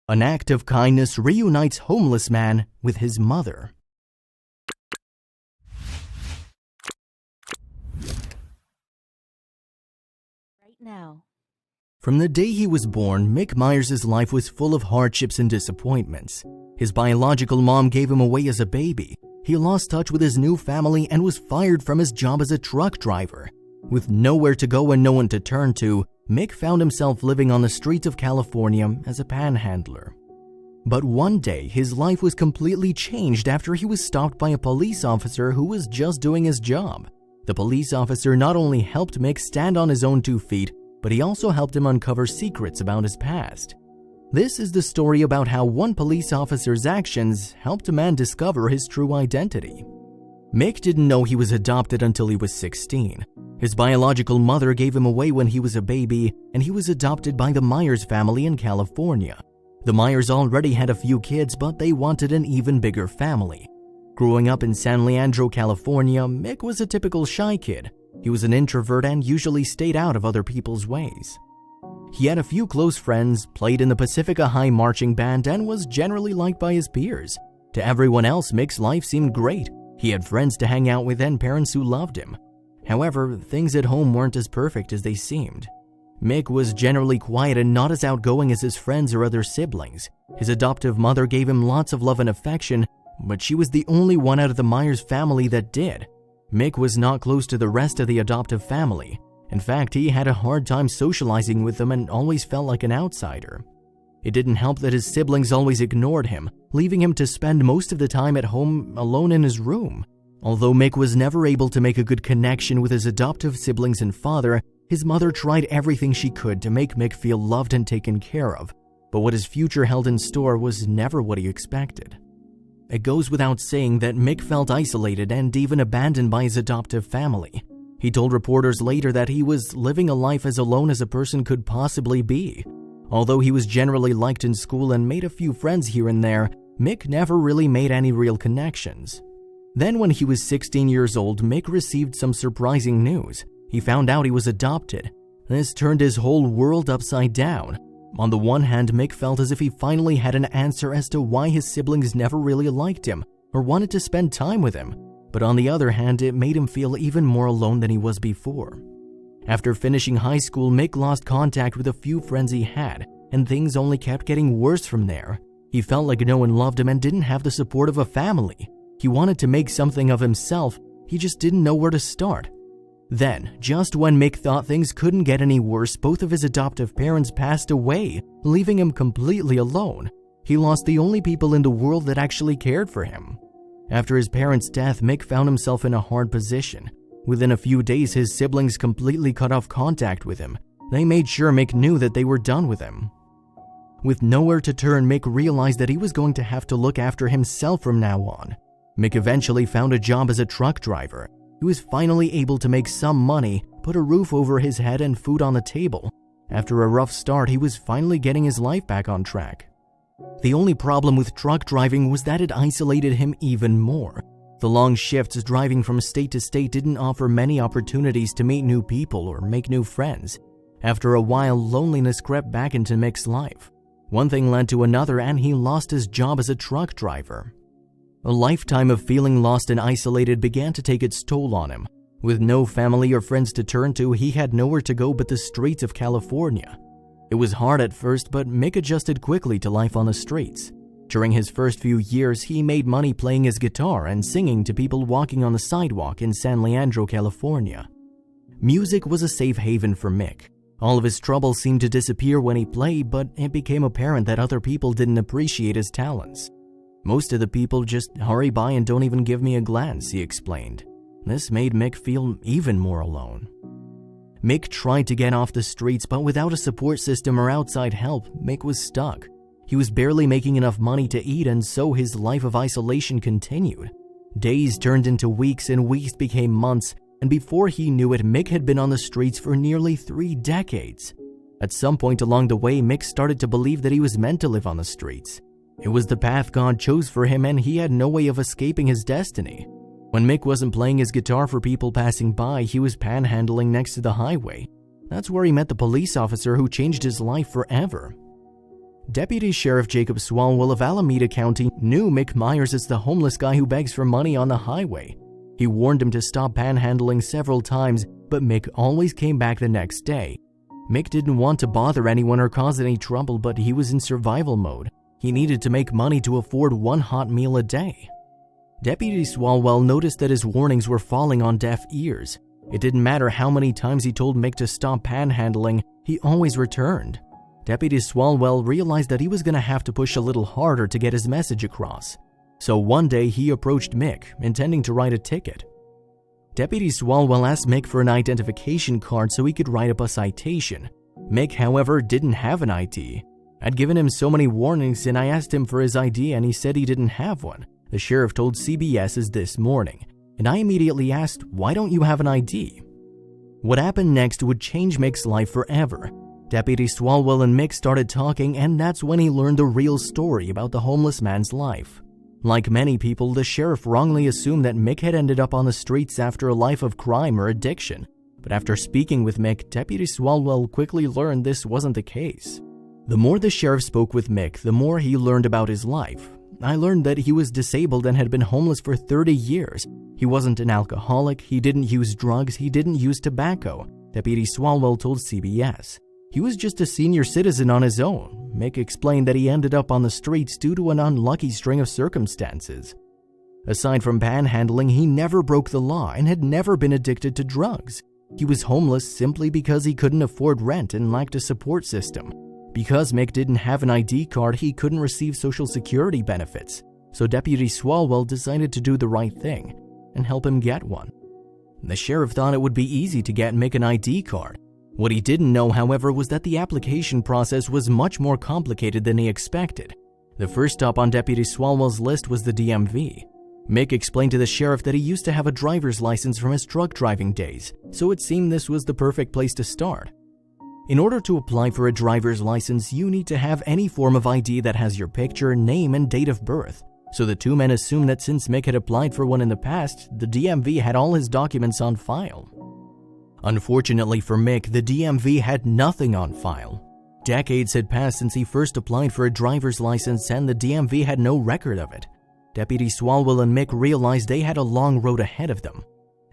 An act of kindness reunites homeless man with his mother. Right now. From the day he was born, Mick Myers' life was full of hardships and disappointments. His biological mom gave him away as a baby. He lost touch with his new family and was fired from his job as a truck driver. With nowhere to go and no one to turn to, Mick found himself living on the streets of California as a panhandler. But one day, his life was completely changed after he was stopped by a police officer who was just doing his job. The police officer not only helped Mick stand on his own 2 feet, but he also helped him uncover secrets about his past. This is the story about how one police officer's actions helped a man discover his true identity. Mick didn't know he was adopted until he was 16. His biological mother gave him away when he was a baby, and he was adopted by the Myers family in California. The Myers already had a few kids, but they wanted an even bigger family. Growing up in San Leandro, California, Mick was a typical shy kid. He was an introvert and usually stayed out of other people's ways. He had a few close friends, played in the Pacifica High marching band, and was generally liked by his peers. To everyone else, Mick's life seemed great. He had friends to hang out with and parents who loved him. However, things at home weren't as perfect as they seemed. Mick was generally quiet and not as outgoing as his friends or other siblings. His adoptive mother gave him lots of love and affection, but she was the only one out of the Myers family that did. Mick was not close to the rest of the adoptive family. In fact, he had a hard time socializing with them and always felt like an outsider. It didn't help that his siblings always ignored him, leaving him to spend most of the time at home alone in his room. Although Mick was never able to make a good connection with his adoptive siblings and father, his mother tried everything she could to make Mick feel loved and taken care of. But what his future held in store was never what he expected. It goes without saying that Mick felt isolated and even abandoned by his adoptive family. He told reporters later that he was living a life as alone as a person could possibly be. Although he was generally liked in school and made a few friends here and there, Mick never really made any real connections. Then when he was 16 years old, Mick received some surprising news. He found out he was adopted. This turned his whole world upside down. On the one hand, Mick felt as if he finally had an answer as to why his siblings never really liked him or wanted to spend time with him. But on the other hand, it made him feel even more alone than he was before. After finishing high school, Mick lost contact with a few friends he had, and things only kept getting worse from there. He felt like no one loved him and didn't have the support of a family. He wanted to make something of himself, he just didn't know where to start. Then, just when Mick thought things couldn't get any worse, both of his adoptive parents passed away, leaving him completely alone. He lost the only people in the world that actually cared for him. After his parents' death, Mick found himself in a hard position. Within a few days, his siblings completely cut off contact with him. They made sure Mick knew that they were done with him. With nowhere to turn, Mick realized that he was going to have to look after himself from now on. Mick eventually found a job as a truck driver. He was finally able to make some money, put a roof over his head and food on the table. After a rough start, he was finally getting his life back on track. The only problem with truck driving was that it isolated him even more. The long shifts driving from state to state didn't offer many opportunities to meet new people or make new friends. After a while, loneliness crept back into Mick's life. One thing led to another and he lost his job as a truck driver. A lifetime of feeling lost and isolated began to take its toll on him. With no family or friends to turn to, he had nowhere to go but the streets of California. It was hard at first, but Mick adjusted quickly to life on the streets. During his first few years, he made money playing his guitar and singing to people walking on the sidewalk in San Leandro, California. Music was a safe haven for Mick. All of his troubles seemed to disappear when he played, but it became apparent that other people didn't appreciate his talents. Most of the people just hurry by and don't even give me a glance, he explained. This made Mick feel even more alone. Mick tried to get off the streets, but without a support system or outside help, Mick was stuck. He was barely making enough money to eat, and so his life of isolation continued. Days turned into weeks, and weeks became months, and before he knew it, Mick had been on the streets for nearly 3 decades. At some point along the way, Mick started to believe that he was meant to live on the streets. It was the path God chose for him, and he had no way of escaping his destiny. When Mick wasn't playing his guitar for people passing by, he was panhandling next to the highway. That's where he met the police officer who changed his life forever. Deputy Sheriff Jacob Swalwell of Alameda County knew Mick Myers as the homeless guy who begs for money on the highway. He warned him to stop panhandling several times, but Mick always came back the next day. Mick didn't want to bother anyone or cause any trouble, but he was in survival mode. He needed to make money to afford one hot meal a day. Deputy Swalwell noticed that his warnings were falling on deaf ears. It didn't matter how many times he told Mick to stop panhandling, he always returned. Deputy Swalwell realized that he was going to have to push a little harder to get his message across. So one day he approached Mick, intending to write a ticket. Deputy Swalwell asked Mick for an identification card so he could write up a citation. Mick, however, didn't have an ID. I'd given him so many warnings and I asked him for his ID and he said he didn't have one, the sheriff told CBS's This Morning. And I immediately asked, why don't you have an ID? What happened next would change Mick's life forever. Deputy Swalwell and Mick started talking, and that's when he learned the real story about the homeless man's life. Like many people, the sheriff wrongly assumed that Mick had ended up on the streets after a life of crime or addiction. But after speaking with Mick, Deputy Swalwell quickly learned this wasn't the case. The more the sheriff spoke with Mick, the more he learned about his life. I learned that he was disabled and had been homeless for 30 years. He wasn't an alcoholic, he didn't use drugs, he didn't use tobacco, Deputy Swalwell told CBS. He was just a senior citizen on his own. Mick explained that he ended up on the streets due to an unlucky string of circumstances. Aside from panhandling, he never broke the law and had never been addicted to drugs. He was homeless simply because he couldn't afford rent and lacked a support system. Because Mick didn't have an ID card, he couldn't receive Social Security benefits. So Deputy Swalwell decided to do the right thing and help him get one. The sheriff thought it would be easy to get Mick an ID card. What he didn't know, however, was that the application process was much more complicated than he expected. The first stop on Deputy Swalwell's list was the DMV. Mick explained to the sheriff that he used to have a driver's license from his truck driving days, so it seemed this was the perfect place to start. In order to apply for a driver's license, you need to have any form of ID that has your picture, name, and date of birth. So the two men assumed that since Mick had applied for one in the past, the DMV had all his documents on file. Unfortunately for Mick, the DMV had nothing on file. Decades had passed since he first applied for a driver's license and the DMV had no record of it. Deputy Swalwell and Mick realized they had a long road ahead of them.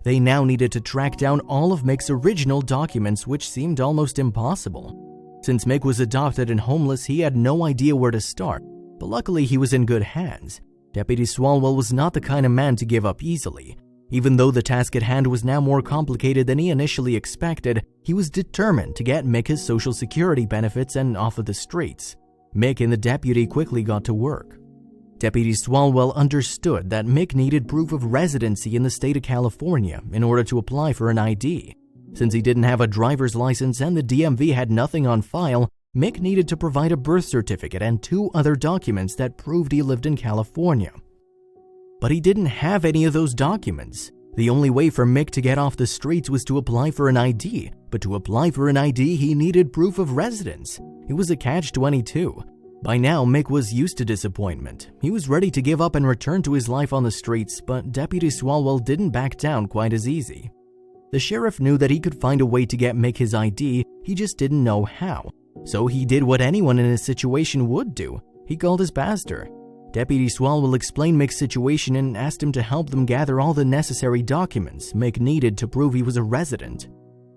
They now needed to track down all of Mick's original documents, which seemed almost impossible. Since Mick was adopted and homeless, he had no idea where to start, but luckily he was in good hands. Deputy Swalwell was not the kind of man to give up easily. Even though the task at hand was now more complicated than he initially expected, he was determined to get Mick his Social Security benefits and off of the streets. Mick and the deputy quickly got to work. Deputy Swalwell understood that Mick needed proof of residency in the state of California in order to apply for an ID. Since he didn't have a driver's license and the DMV had nothing on file, Mick needed to provide a birth certificate and 2 other documents that proved he lived in California. But he didn't have any of those documents. The only way for Mick to get off the streets was to apply for an ID, but to apply for an ID, he needed proof of residence. It was a catch-22. By now, Mick was used to disappointment. He was ready to give up and return to his life on the streets, but Deputy Swalwell didn't back down quite as easy. The sheriff knew that he could find a way to get Mick his ID, he just didn't know how. So he did what anyone in his situation would do. He called his pastor. Deputy Swalwell explained Mick's situation and asked him to help them gather all the necessary documents Mick needed to prove he was a resident.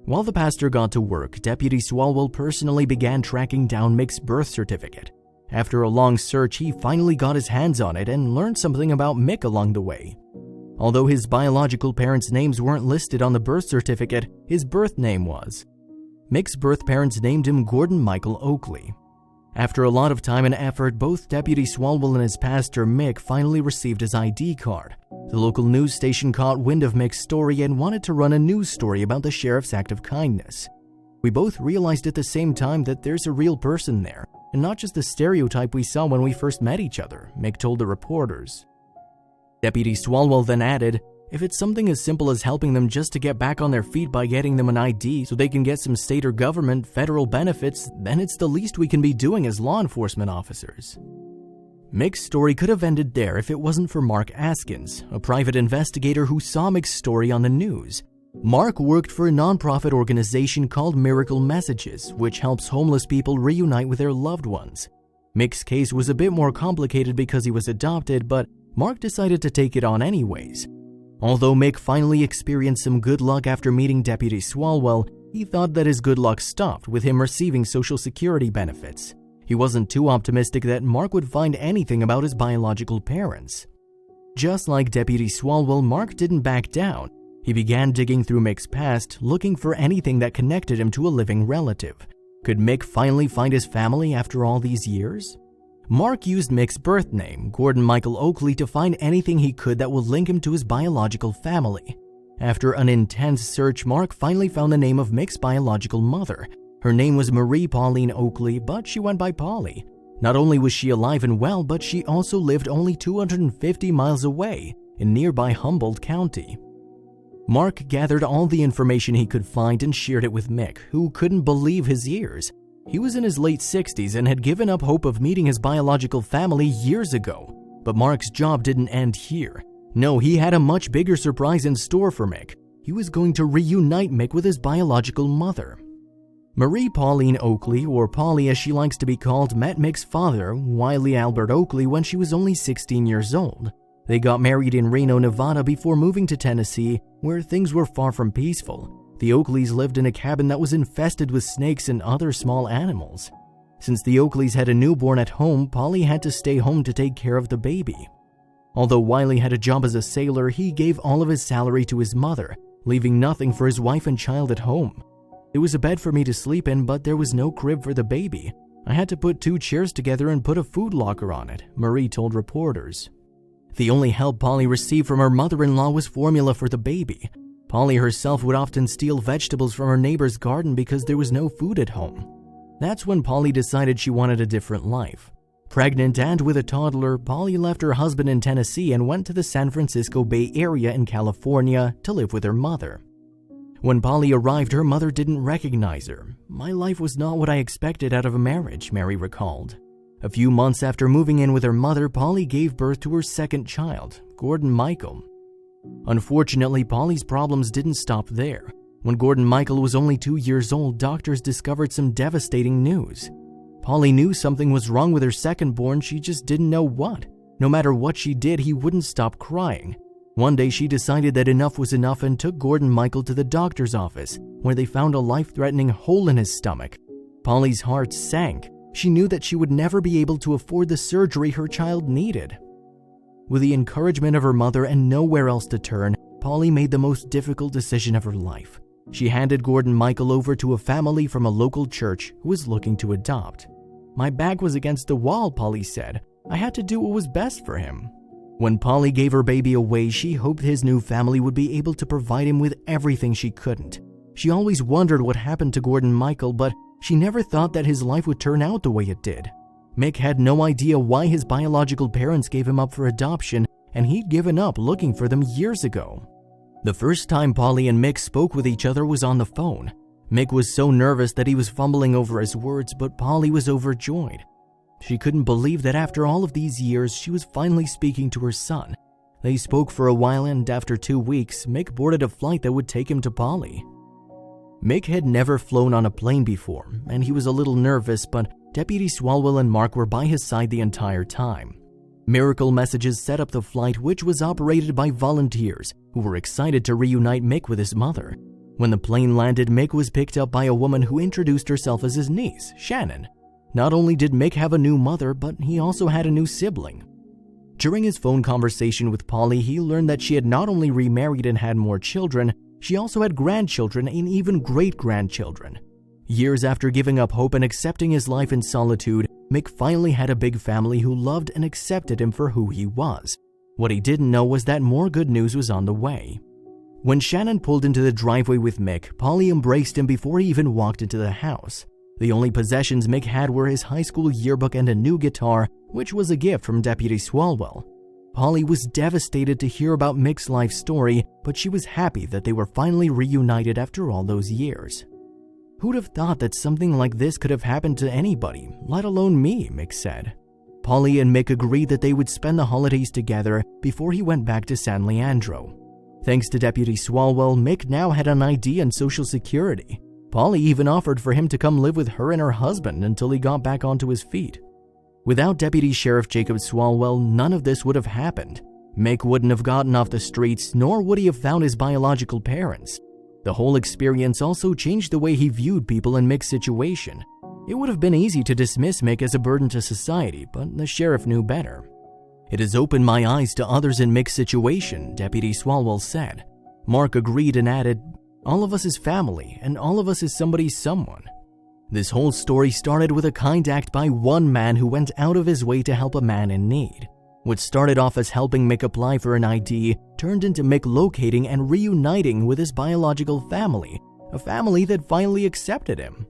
While the pastor got to work, Deputy Swalwell personally began tracking down Mick's birth certificate. After a long search, he finally got his hands on it and learned something about Mick along the way. Although his biological parents' names weren't listed on the birth certificate, his birth name was. Mick's birth parents named him Gordon Michael Oakley. After a lot of time and effort, both Deputy Swalwell and his pastor Mick finally received his ID card. The local news station caught wind of Mick's story and wanted to run a news story about the sheriff's act of kindness. We both realized at the same time that there's a real person there, and not just the stereotype we saw when we first met each other, Mick told the reporters. Deputy Swalwell then added, if it's something as simple as helping them just to get back on their feet by getting them an ID so they can get some state or government federal benefits, then it's the least we can be doing as law enforcement officers. Mick's story could have ended there if it wasn't for Mark Askins, a private investigator who saw Mick's story on the news. Mark worked for a nonprofit organization called Miracle Messages, which helps homeless people reunite with their loved ones. Mick's case was a bit more complicated because he was adopted, but Mark decided to take it on anyways. Although Mick finally experienced some good luck after meeting Deputy Swalwell, he thought that his good luck stopped with him receiving Social Security benefits. He wasn't too optimistic that Mark would find anything about his biological parents. Just like Deputy Swalwell, Mark didn't back down. He began digging through Mick's past, looking for anything that connected him to a living relative. Could Mick finally find his family after all these years? Mark used Mick's birth name, Gordon Michael Oakley, to find anything he could that would link him to his biological family. After an intense search, Mark finally found the name of Mick's biological mother. Her name was Marie Pauline Oakley, but she went by Polly. Not only was she alive and well, but she also lived only 250 miles away in nearby Humboldt County. Mark gathered all the information he could find and shared it with Mick, who couldn't believe his ears. He was in his late 60s and had given up hope of meeting his biological family years ago. But Mark's job didn't end here. No, he had a much bigger surprise in store for Mick. He was going to reunite Mick with his biological mother. Marie Pauline Oakley, or Polly as she likes to be called, met Mick's father, Wiley Albert Oakley, when she was only 16 years old. They got married in Reno, Nevada before moving to Tennessee, where things were far from peaceful. The Oakleys lived in a cabin that was infested with snakes and other small animals. Since the Oakleys had a newborn at home, Polly had to stay home to take care of the baby. Although Wiley had a job as a sailor, he gave all of his salary to his mother, leaving nothing for his wife and child at home. There was a bed for me to sleep in, but there was no crib for the baby. I had to put 2 chairs together and put a food locker on it, Marie told reporters. The only help Polly received from her mother-in-law was formula for the baby. Polly herself would often steal vegetables from her neighbor's garden because there was no food at home. That's when Polly decided she wanted a different life. Pregnant and with a toddler, Polly left her husband in Tennessee and went to the San Francisco Bay Area in California to live with her mother. When Polly arrived, her mother didn't recognize her. "My life was not what I expected out of a marriage," Mary recalled. A few months after moving in with her mother, Polly gave birth to her second child, Gordon Michael. Unfortunately, Polly's problems didn't stop there. When Gordon Michael was only 2 years old, doctors discovered some devastating news. Polly knew something was wrong with her second-born, she just didn't know what. No matter what she did, he wouldn't stop crying. One day she decided that enough was enough and took Gordon Michael to the doctor's office, where they found a life-threatening hole in his stomach. Polly's heart sank. She knew that she would never be able to afford the surgery her child needed. With the encouragement of her mother and nowhere else to turn, Polly made the most difficult decision of her life. She handed Gordon Michael over to a family from a local church who was looking to adopt. "My back was against the wall," Polly said. "I had to do what was best for him." When Polly gave her baby away, she hoped his new family would be able to provide him with everything she couldn't. She always wondered what happened to Gordon Michael, but she never thought that his life would turn out the way it did. Mick had no idea why his biological parents gave him up for adoption, and he'd given up looking for them years ago. The first time Polly and Mick spoke with each other was on the phone. Mick was so nervous that he was fumbling over his words, but Polly was overjoyed. She couldn't believe that after all of these years, she was finally speaking to her son. They spoke for a while, and after 2 weeks, Mick boarded a flight that would take him to Polly. Mick had never flown on a plane before, and he was a little nervous, but Deputy Swalwell and Mark were by his side the entire time. Miracle Messages set up the flight, which was operated by volunteers who were excited to reunite Mick with his mother. When the plane landed, Mick was picked up by a woman who introduced herself as his niece, Shannon. Not only did Mick have a new mother, but he also had a new sibling. During his phone conversation with Polly, he learned that she had not only remarried and had more children, she also had grandchildren and even great-grandchildren. Years after giving up hope and accepting his life in solitude, Mick finally had a big family who loved and accepted him for who he was. What he didn't know was that more good news was on the way. When Shannon pulled into the driveway with Mick, Polly embraced him before he even walked into the house. The only possessions Mick had were his high school yearbook and a new guitar, which was a gift from Deputy Swalwell. Polly was devastated to hear about Mick's life story, but she was happy that they were finally reunited after all those years. "Who'd have thought that something like this could have happened to anybody, let alone me," Mick said. Polly and Mick agreed that they would spend the holidays together before he went back to San Leandro. Thanks to Deputy Swalwell, Mick now had an ID and Social Security. Polly even offered for him to come live with her and her husband until he got back onto his feet. Without Deputy Sheriff Jacob Swalwell, none of this would have happened. Mick wouldn't have gotten off the streets, nor would he have found his biological parents. The whole experience also changed the way he viewed people in Mick's situation. It would have been easy to dismiss Mick as a burden to society, but the sheriff knew better. "It has opened my eyes to others in Mick's situation," Deputy Swalwell said. Mark agreed and added, "All of us is family, and all of us is somebody's someone." This whole story started with a kind act by one man who went out of his way to help a man in need. What started off as helping Mick apply for an ID turned into Mick locating and reuniting with his biological family, a family that finally accepted him.